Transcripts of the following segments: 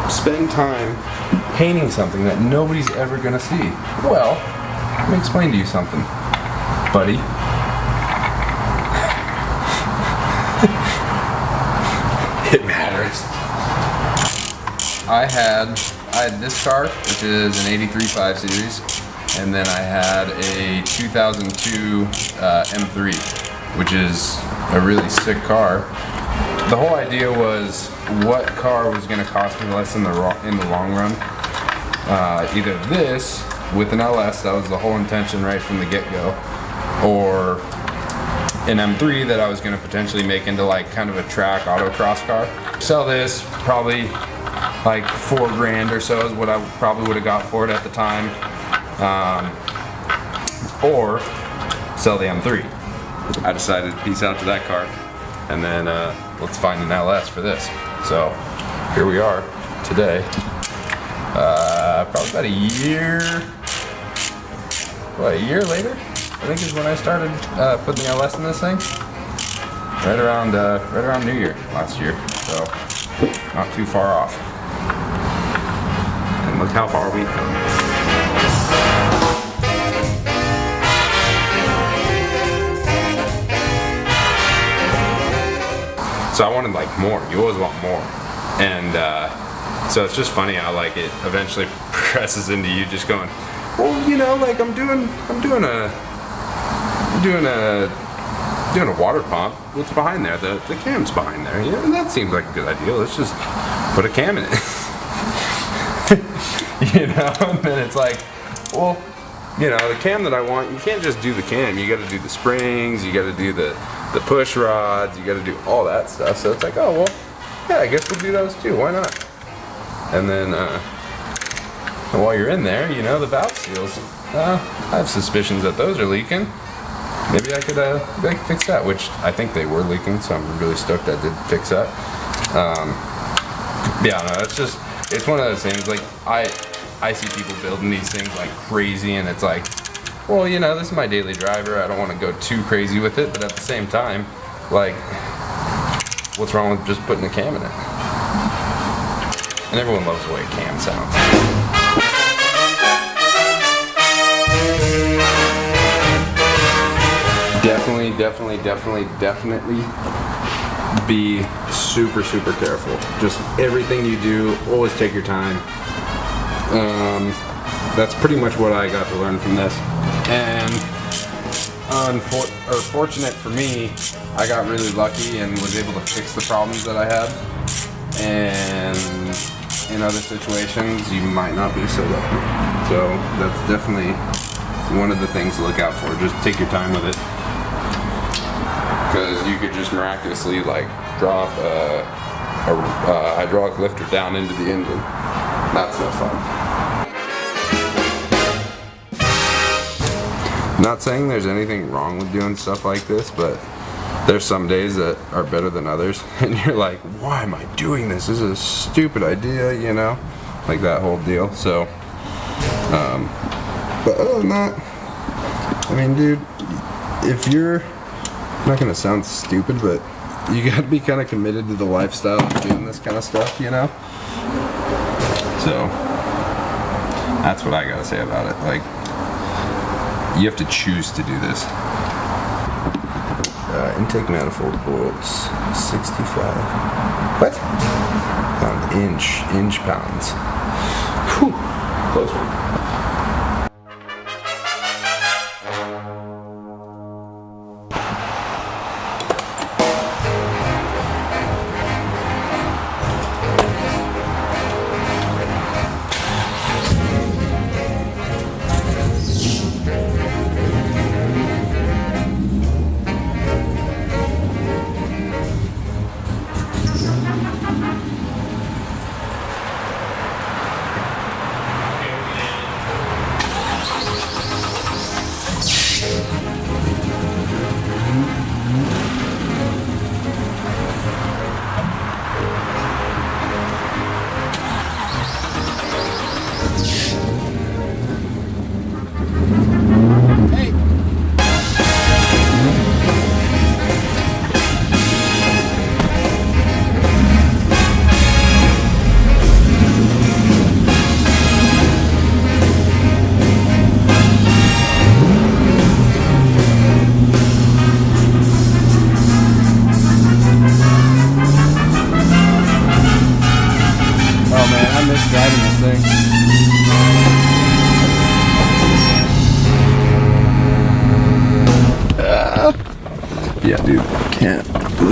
Spend time painting something that nobody's ever gonna see. Well, let me explain to you something, buddy. It matters. I had this car, which is an 83 5 Series, and then I had a 2002 M3, which is a really sick car. The whole idea was what car was going to cost me less in the long run. Either this with an LS, that was the whole intention right from the get-go, or an M3 that I was going to potentially make into like kind of a track autocross car. Sell this probably like $4,000 or so is what I probably would have got for it at the time, or sell the M3. I decided to piece out to that car, and then let's find an LS for this. So here we are today, probably about a year later, I think is when I started putting the LS in this thing. Right around New Year last year, so not too far off. And look how far we've come. So I wanted like more. You always want more, and so it's just funny how like it eventually progresses into you just going, well, you know, like I'm doing a water pump. What's behind there? The cam's behind there. Yeah, and that seems like a good idea. Let's just put a cam in it. You know, and then it's like, well, you know, the cam that I want, you can't just do the cam. You got to do the springs. You got to do the push rods, you got to do all that stuff. So it's like, oh well, yeah, I guess we'll do those too. Why not? And then while you're in there, you know, the valve seals. I have suspicions that those are leaking. Maybe I could fix that, which I think they were leaking. So I'm really stoked I did fix that. Yeah, no, it's one of those things. Like I see people building these things like crazy, and it's like, well, you know, this is my daily driver. I don't want to go too crazy with it, but at the same time, like, what's wrong with just putting a cam in it? And everyone loves the way a cam sounds. Definitely be super careful. Just everything you do, always take your time. That's pretty much what I got to learn from this. And fortunate for me, I got really lucky and was able to fix the problems that I had. And in other situations, you might not be so lucky. So that's definitely one of the things to look out for. Just take your time with it, because you could just miraculously like drop a hydraulic lifter down into the engine. That's no fun. Not saying there's anything wrong with doing stuff like this, but there's some days that are better than others, and you're like, why am I doing this? This is a stupid idea, you know? Like that whole deal. So, but other than that, I mean, dude, if you're, I'm not gonna sound stupid, but you gotta be kind of committed to the lifestyle of doing this kind of stuff, you know? So, that's what I gotta say about it. Like, you have to choose to do this. Intake manifold bolts, 65. What? Pound, inch pounds. Whew, close one.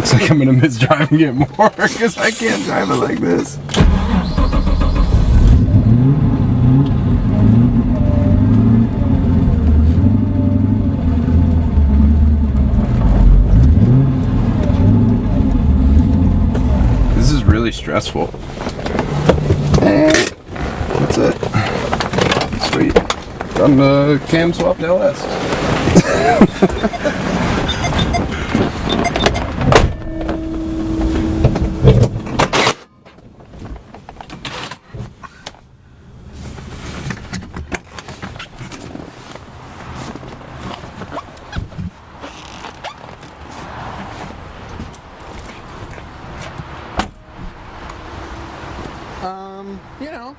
looks like I'm gonna miss driving it more because I can't drive it like this. This is really stressful. And that's it. Sweet. Done the cam swap LS. You know.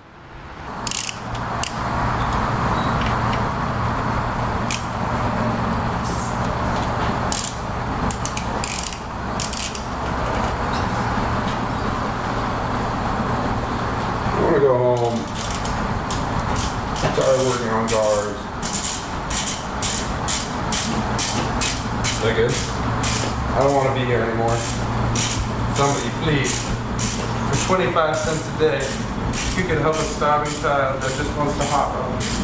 I want to go home. I'm tired of working on cars. Is that good? I don't want to be here anymore. Somebody please, for 25 cents a day, you could help a starving child that just wants to hot rod.